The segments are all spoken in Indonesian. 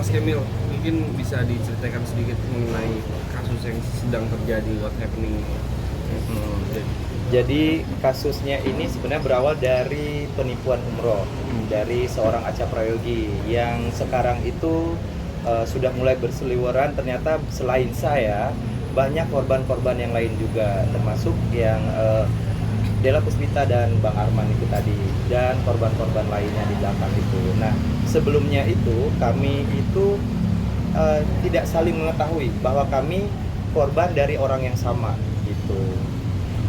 Mas Kemil, mungkin bisa diceritakan sedikit mengenai kasus yang sedang terjadi, what happening. Jadi kasusnya ini sebenarnya berawal dari penipuan umroh dari seorang Acha Prayogi yang sekarang itu sudah mulai berseliweran. Ternyata selain saya banyak korban-korban yang lain juga, termasuk yang Della Puspita dan Bang Arman itu tadi, dan korban-korban lainnya di belakang itu. Nah, sebelumnya itu kami itu tidak saling mengetahui bahwa kami korban dari orang yang sama gitu.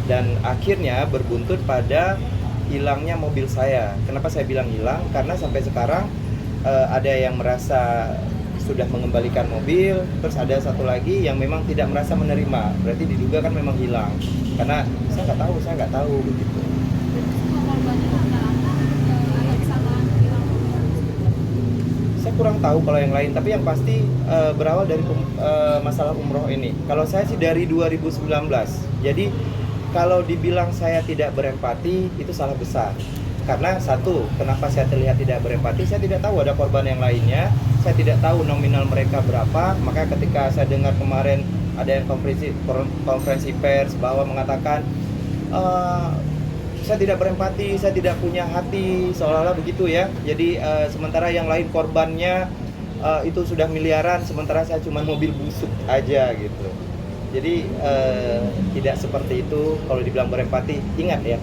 Dan akhirnya berbuntut pada hilangnya mobil saya. Kenapa saya bilang hilang? Karena sampai sekarang ada yang merasa sudah mengembalikan mobil, terus ada satu lagi yang memang tidak merasa menerima. Berarti diduga kan memang hilang. Karena saya nggak tahu begitu. Saya kurang tahu kalau yang lain, tapi yang pasti berawal dari masalah umroh ini. Kalau saya sih dari 2019. Jadi kalau dibilang saya tidak berempati, itu salah besar. Karena satu, kenapa saya terlihat tidak berempati, saya tidak tahu ada korban yang lainnya, saya tidak tahu nominal mereka berapa. Maka ketika saya dengar kemarin ada yang konferensi pers bahwa mengatakan saya tidak berempati, saya tidak punya hati, seolah-olah begitu ya. Jadi sementara yang lain korbannya itu sudah miliaran, sementara saya cuma mobil busuk aja gitu. Jadi tidak seperti itu kalau dibilang berempati. Ingat ya,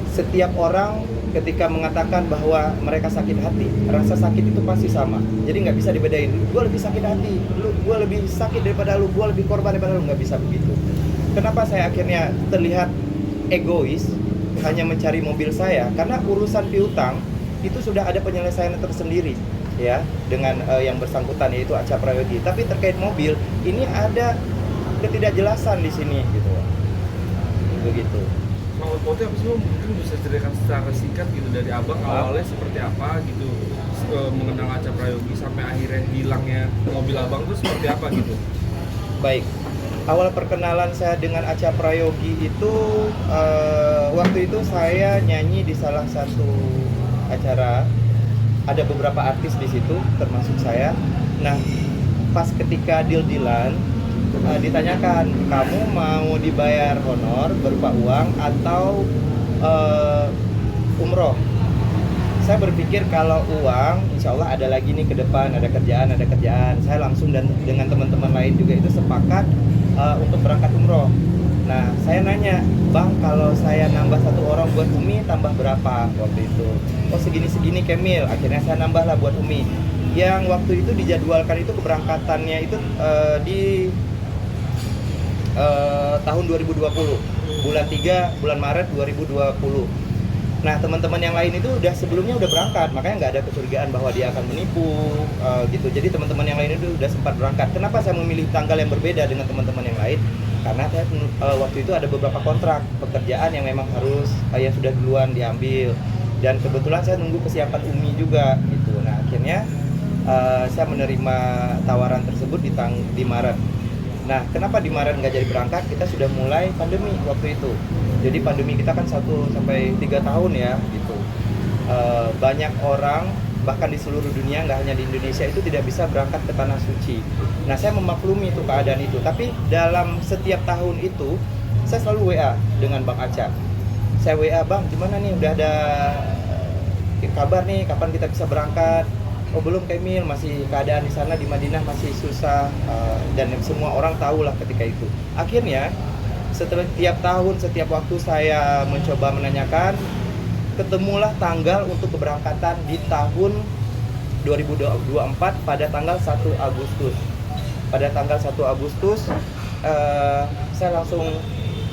setiap orang ketika mengatakan bahwa mereka sakit hati, rasa sakit itu pasti sama. Jadi nggak bisa dibedain, gue lebih sakit hati, gue lebih sakit daripada lu, gue lebih korban daripada lu, nggak bisa begitu. Kenapa saya akhirnya terlihat egois, hanya mencari mobil saya? Karena urusan piutang itu sudah ada penyelesaian tersendiri ya dengan yang bersangkutan, yaitu Acha Prayogi. Tapi terkait mobil ini ada ketidakjelasan di sini gitu, begitu. Mau foto apa sih, mungkin bisa ceritakan secara singkat gitu dari abang awalnya seperti apa gitu, mengenal Acha Prayogi sampai akhirnya hilangnya mobil abang tuh seperti apa gitu. Baik, awal perkenalan saya dengan Acha Prayogi itu waktu itu saya nyanyi di salah satu acara, ada beberapa artis di situ termasuk saya. Nah, pas ketika deal-dealan ditanyakan, kamu mau dibayar honor berupa uang atau umroh? Saya berpikir kalau uang, insya Allah ada lagi nih ke depan, ada kerjaan. Saya langsung dan dengan teman-teman lain juga itu sepakat untuk berangkat umroh. Nah, saya nanya, bang, kalau saya nambah satu orang buat Umi tambah berapa waktu itu? Oh, segini Kemil. Akhirnya saya nambah lah buat Umi. Yang waktu itu dijadwalkan itu keberangkatannya itu di tahun 2020, bulan 3, bulan Maret 2020. Nah, teman-teman yang lain itu sebelumnya udah berangkat, makanya nggak ada kecurigaan bahwa dia akan menipu gitu. Jadi teman-teman yang lain itu udah sempat berangkat. Kenapa saya memilih tanggal yang berbeda dengan teman-teman yang lain? Karena saya waktu itu ada beberapa kontrak pekerjaan yang memang harus yang sudah duluan diambil, dan kebetulan saya nunggu kesiapan Umi juga gitu. Nah, akhirnya saya menerima tawaran tersebut di Maret. Nah, kenapa di Maret nggak jadi berangkat? Kita sudah mulai pandemi waktu itu. Jadi pandemi kita kan 1 sampai 3 tahun ya gitu. Banyak orang bahkan di seluruh dunia, nggak hanya di Indonesia, itu tidak bisa berangkat ke tanah suci. Nah, saya memaklumi itu keadaan itu. Tapi dalam setiap tahun itu saya selalu WA dengan Bang Acha. Saya WA, bang, gimana nih, udah ada kabar nih kapan kita bisa berangkat? Oh, belum Kemil, masih keadaan di sana di Madinah masih susah, dan semua orang tahu lah ketika itu. Akhirnya setelah tiap tahun, setiap waktu saya mencoba menanyakan, ketemulah tanggal untuk keberangkatan di tahun 2024 pada tanggal 1 Agustus. Pada tanggal 1 Agustus saya langsung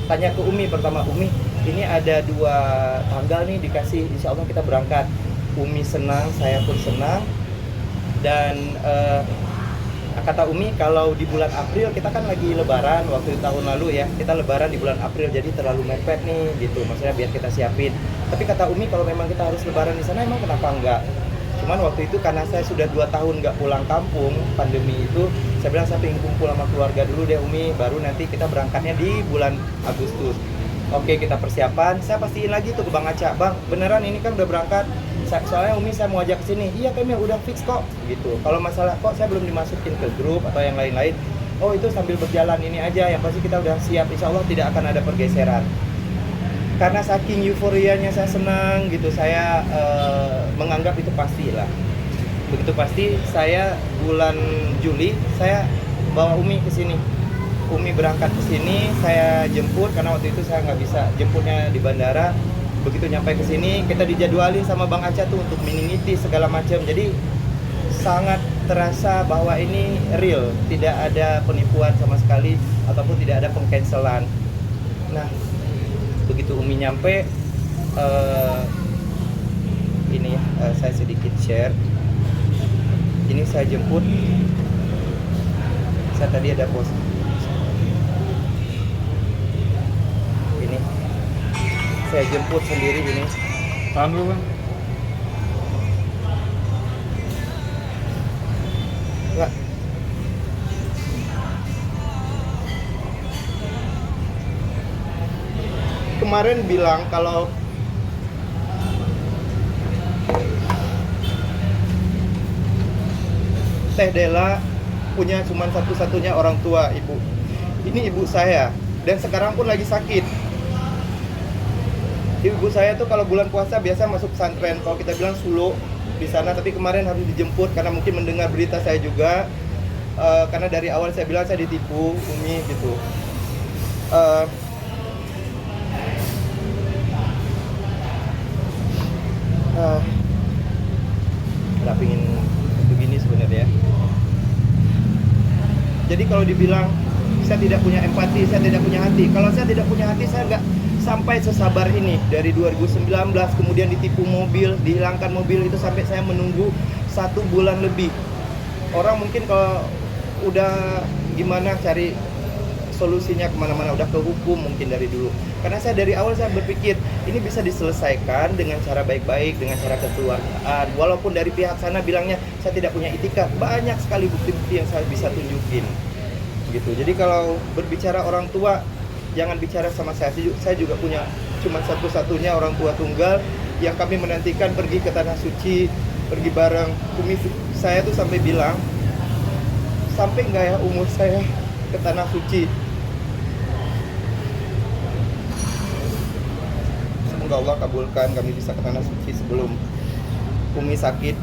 tanya ke Umi pertama, Umi, ini ada 2 tanggal nih dikasih, insya Allah kita berangkat. Umi senang, saya pun senang. Dan kata Umi, kalau di bulan April, kita kan lagi lebaran waktu tahun lalu ya, kita lebaran di bulan April, jadi terlalu mepet nih gitu, maksudnya biar kita siapin. Tapi kata Umi, kalau memang kita harus lebaran di sana, emang kenapa enggak? Cuman waktu itu karena saya sudah 2 tahun nggak pulang kampung, pandemi itu, saya bilang saya pengen kumpul sama keluarga dulu deh Umi, baru nanti kita berangkatnya di bulan Agustus. Oke, kita persiapan. Saya pastiin lagi tuh ke Bang Aca, Bang, beneran ini kan udah berangkat. Soalnya Umi saya mau ajak ke sini. Iya, kami udah fix kok. Gitu. Kalau masalah kok saya belum dimasukin ke grup atau yang lain-lain. Oh, itu sambil berjalan ini aja. Yang pasti kita udah siap. Insya Allah tidak akan ada pergeseran. Karena saking euforianya saya senang gitu, saya menganggap itu pastilah. Begitu pasti, saya bulan Juli saya bawa Umi ke sini. Umi berangkat ke sini, saya jemput karena waktu itu saya nggak bisa jemputnya di bandara. Begitu nyampe ke sini, kita dijadwalin sama Bang Aca tuh untuk meningitis segala macam. Jadi sangat terasa bahwa ini real, tidak ada penipuan sama sekali ataupun tidak ada pengcancelan. Nah, begitu Umi nyampe, ini saya sedikit share. Ini saya jemput. Saya tadi ada post. Ini saya jemput sendiri ini. Tahan dulu Bang. Enggak. Kemarin bilang kalau Teh Dela punya cuman satu-satunya orang tua, ibu. Ini ibu saya dan sekarang pun lagi sakit. Ibu saya tuh kalau bulan puasa biasa masuk pesantren, kalau kita bilang suluk di sana, tapi kemarin harus dijemput karena mungkin mendengar berita saya juga. Karena dari awal saya bilang saya ditipu, Umi gitu. Nggak pingin begini sebenarnya. Jadi kalau dibilang saya tidak punya empati, saya tidak punya hati. Kalau saya tidak punya hati, saya nggak sampai sesabar ini. Dari 2019 kemudian ditipu mobil, dihilangkan mobil, itu sampai saya menunggu 1 bulan lebih. Orang mungkin kalau udah gimana cari solusinya kemana-mana, udah ke hukum mungkin dari dulu. Karena saya dari awal saya berpikir ini bisa diselesaikan dengan cara baik-baik, dengan cara kekeluargaan. Walaupun dari pihak sana bilangnya saya tidak punya itikaf, banyak sekali bukti-bukti yang saya bisa tunjukin. Gitu. Jadi kalau berbicara orang tua, jangan bicara sama saya. Saya juga punya cuma satu-satunya orang tua tunggal yang kami menantikan pergi ke Tanah Suci, pergi bareng. Umi saya tuh sampai bilang, sampai nggak ya umur saya ke Tanah Suci? Semoga Allah kabulkan kami bisa ke Tanah Suci sebelum Umi sakit.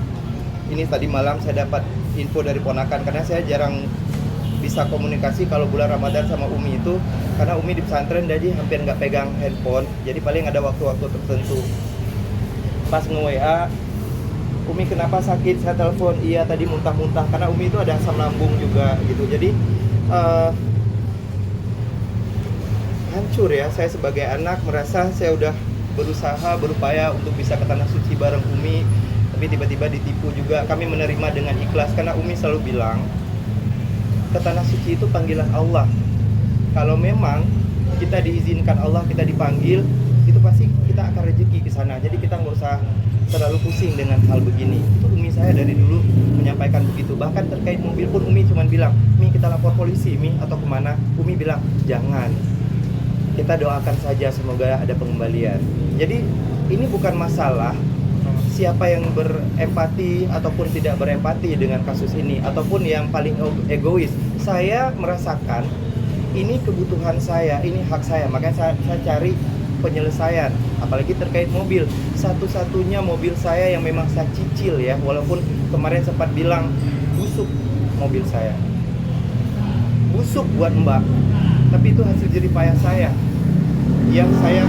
Ini tadi malam saya dapat info dari ponakan, karena saya jarang bisa komunikasi kalau bulan Ramadan sama Umi itu, karena Umi di pesantren jadi hampir nggak pegang handphone, jadi paling ada waktu-waktu tertentu. Pas nge-WA, Umi kenapa sakit, saya telepon, iya tadi muntah-muntah, karena Umi itu ada asam lambung juga gitu. Jadi hancur ya, saya sebagai anak merasa saya udah berusaha, berupaya untuk bisa ke Tanah Suci bareng Umi, tapi tiba-tiba ditipu juga. Kami menerima dengan ikhlas, karena Umi selalu bilang ke Tanah Suci itu panggilan Allah. Kalau memang kita diizinkan Allah, kita dipanggil, itu pasti kita akan rezeki ke sana. Jadi kita nggak usah terlalu pusing dengan hal begini. Itu Umi saya dari dulu menyampaikan begitu. Bahkan terkait mobil pun Umi cuma bilang, Mi kita lapor polisi Mi atau kemana. Umi bilang jangan, kita doakan saja semoga ada pengembalian. Jadi ini bukan masalah siapa yang berempati ataupun tidak berempati dengan kasus ini, ataupun yang paling egois. Saya merasakan ini kebutuhan saya, ini hak saya, makanya saya cari penyelesaian. Apalagi terkait mobil, satu-satunya mobil saya yang memang saya cicil ya, walaupun kemarin sempat bilang busuk mobil saya, busuk buat Mbak, tapi itu hasil jerih payah saya yang saya